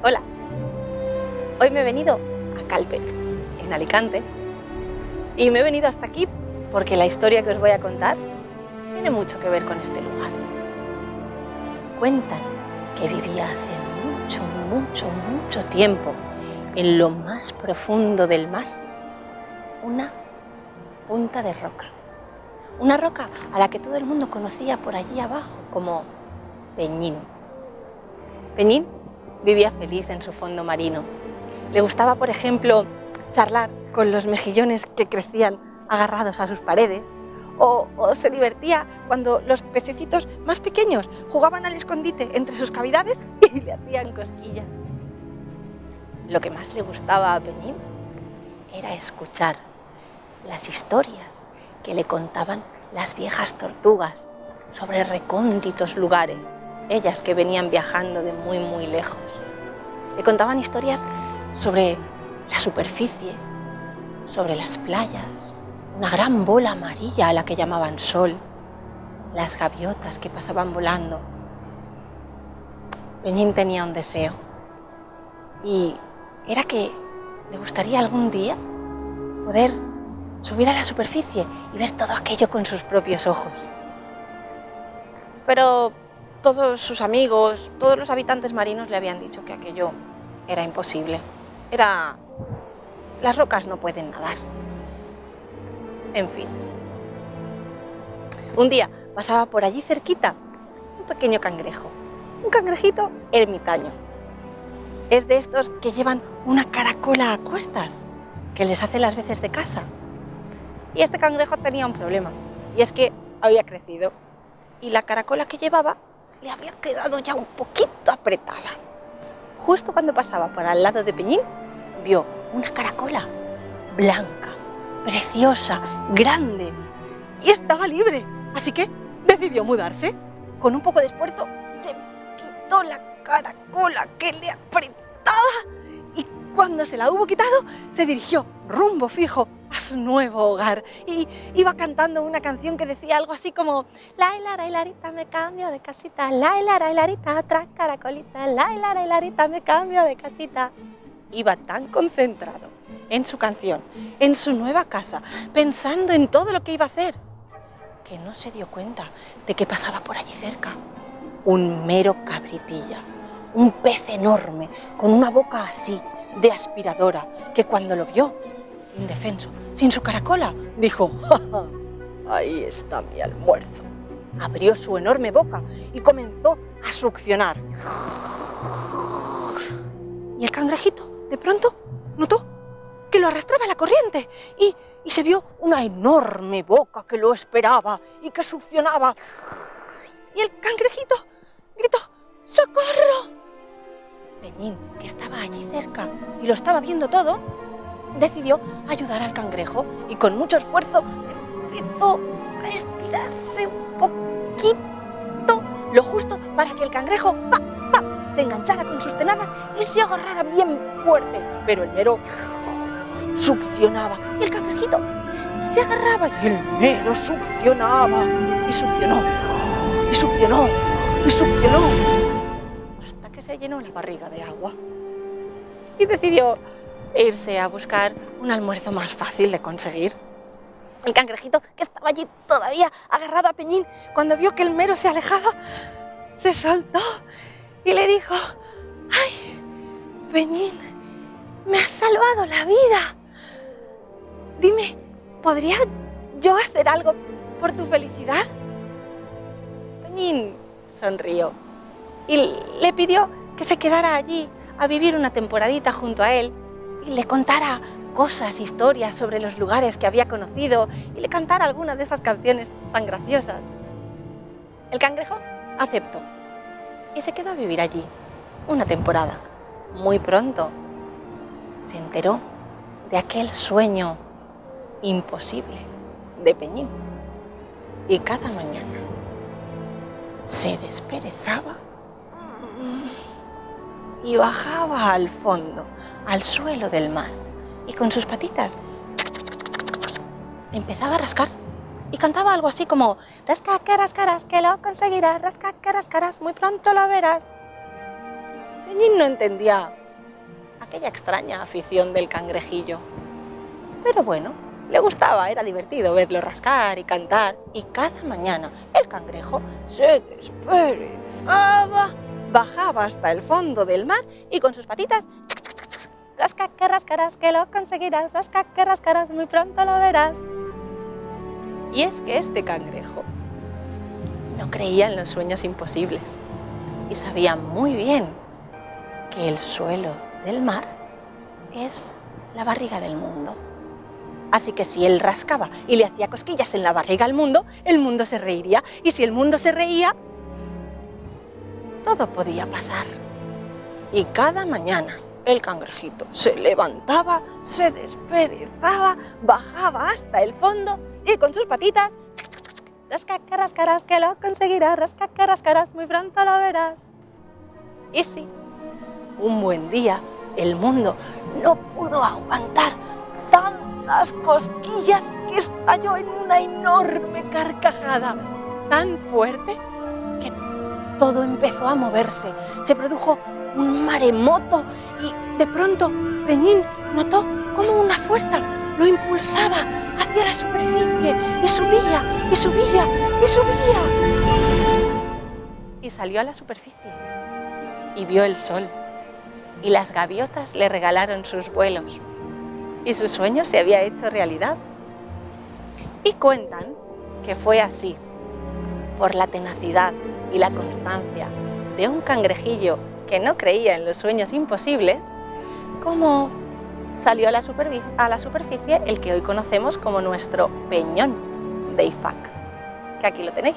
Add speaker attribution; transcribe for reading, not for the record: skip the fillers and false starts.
Speaker 1: Hola, hoy me he venido a Calpe, en Alicante, y me he venido hasta aquí porque la historia que os voy a contar tiene mucho que ver con este lugar. Cuentan que vivía hace mucho tiempo, en lo más profundo del mar, una punta de roca. Una roca a la que todo el mundo conocía por allí abajo como Peñín. Peñín vivía feliz en su fondo marino. Le gustaba, por ejemplo, charlar con los mejillones que crecían agarrados a sus paredes, o se divertía cuando los pececitos más pequeños jugaban al escondite entre sus cavidades y le hacían cosquillas. Lo que más le gustaba a Peñín era escuchar las historias que le contaban las viejas tortugas sobre recónditos lugares, ellas que venían viajando de muy lejos. Le contaban historias sobre la superficie, sobre las playas, una gran bola amarilla a la que llamaban sol, las gaviotas que pasaban volando. Peñín tenía un deseo, y era que le gustaría algún día poder subir a la superficie y ver todo aquello con sus propios ojos. Pero todos sus amigos, todos los habitantes marinos le habían dicho que aquello era imposible. Las rocas no pueden nadar. En fin. Un día pasaba por allí cerquita un pequeño cangrejo, un cangrejito ermitaño. Es de estos que llevan una caracola a cuestas, que les hace las veces de casa. Y este cangrejo tenía un problema, y es que había crecido, y la caracola que llevaba le había quedado ya un poquito apretada. Justo cuando pasaba por al lado de Peñín, vio una caracola blanca, preciosa, grande, y estaba libre, así que decidió mudarse. Con un poco de esfuerzo se quitó la caracola que le apretaba, y cuando se la hubo quitado, se dirigió rumbo fijo a su nuevo hogar, y iba cantando una canción que decía algo así como: la hilarita, me cambio de casita, la hilarita, otra caracolita, la hilarita, me cambio de casita. Iba tan concentrado en su canción, en su nueva casa, pensando en todo lo que iba a hacer, que no se dio cuenta de que pasaba por allí cerca un mero cabritilla, un pez enorme con una boca así de aspiradora, que cuando lo vio, indefenso, sin su caracola, dijo: ¡ja, ja! Ahí está mi almuerzo. Abrió su enorme boca y comenzó a succionar. Y el cangrejito, de pronto, notó que lo arrastraba la corriente y se vio una enorme boca que lo esperaba y que succionaba. Y el cangrejito gritó: ¡socorro! Peñín, que estaba allí cerca y lo estaba viendo todo, decidió ayudar al cangrejo y con mucho esfuerzo empezó a estirarse un poquito, lo justo para que el cangrejo se enganchara con sus tenazas y se agarrara bien fuerte. Pero el mero succionaba y el cangrejito se agarraba y el mero succionaba y succionó y succionó y succionó hasta que se llenó la barriga de agua y decidió irse a buscar un almuerzo más fácil de conseguir. El cangrejito, que estaba allí todavía agarrado a Peñín, cuando vio que el mero se alejaba, se soltó y le dijo: ¡ay, Peñín, me has salvado la vida! Dime, ¿podría yo hacer algo por tu felicidad? Peñín sonrió y le pidió que se quedara allí a vivir una temporadita junto a él y le contara cosas, historias sobre los lugares que había conocido y le cantara algunas de esas canciones tan graciosas. El cangrejo aceptó y se quedó a vivir allí una temporada. Muy pronto se enteró de aquel sueño imposible de Peñín, y cada mañana se desperezaba y bajaba al fondo, al suelo del mar, y con sus patitas empezaba a rascar y cantaba algo así como: rasca, que lo conseguirás, rasca, que muy pronto lo verás. Peñín no entendía aquella extraña afición del cangrejillo. Pero bueno, le gustaba, era divertido verlo rascar y cantar. Y cada mañana el cangrejo se desperezaba, bajaba hasta el fondo del mar y con sus patitas rasca que rascarás, que lo conseguirás, rasca que rascarás, muy pronto lo verás. Y es que este cangrejo no creía en los sueños imposibles y sabía muy bien que el suelo del mar es la barriga del mundo. Así que si él rascaba y le hacía cosquillas en la barriga al mundo, el mundo se reiría. Y si el mundo se reía, todo podía pasar. Y cada mañana el cangrejito se levantaba, se desperezaba, bajaba hasta el fondo y con sus patitas rasca que rascarás, que lo conseguirás, rasca que rascarás, muy pronto lo verás. Y sí, un buen día el mundo no pudo aguantar tantas cosquillas que estalló en una enorme carcajada tan fuerte que todo empezó a moverse. Se produjo un maremoto y de pronto Peñín notó como una fuerza lo impulsaba hacia la superficie y subía y subía y subía. Y salió a la superficie y vio el sol y las gaviotas le regalaron sus vuelos y su sueño se había hecho realidad. Y cuentan que fue así, por la tenacidad y la constancia de un cangrejillo que no creía en los sueños imposibles, como salió a la superficie el que hoy conocemos como nuestro peñón de IFAC, que aquí lo tenéis.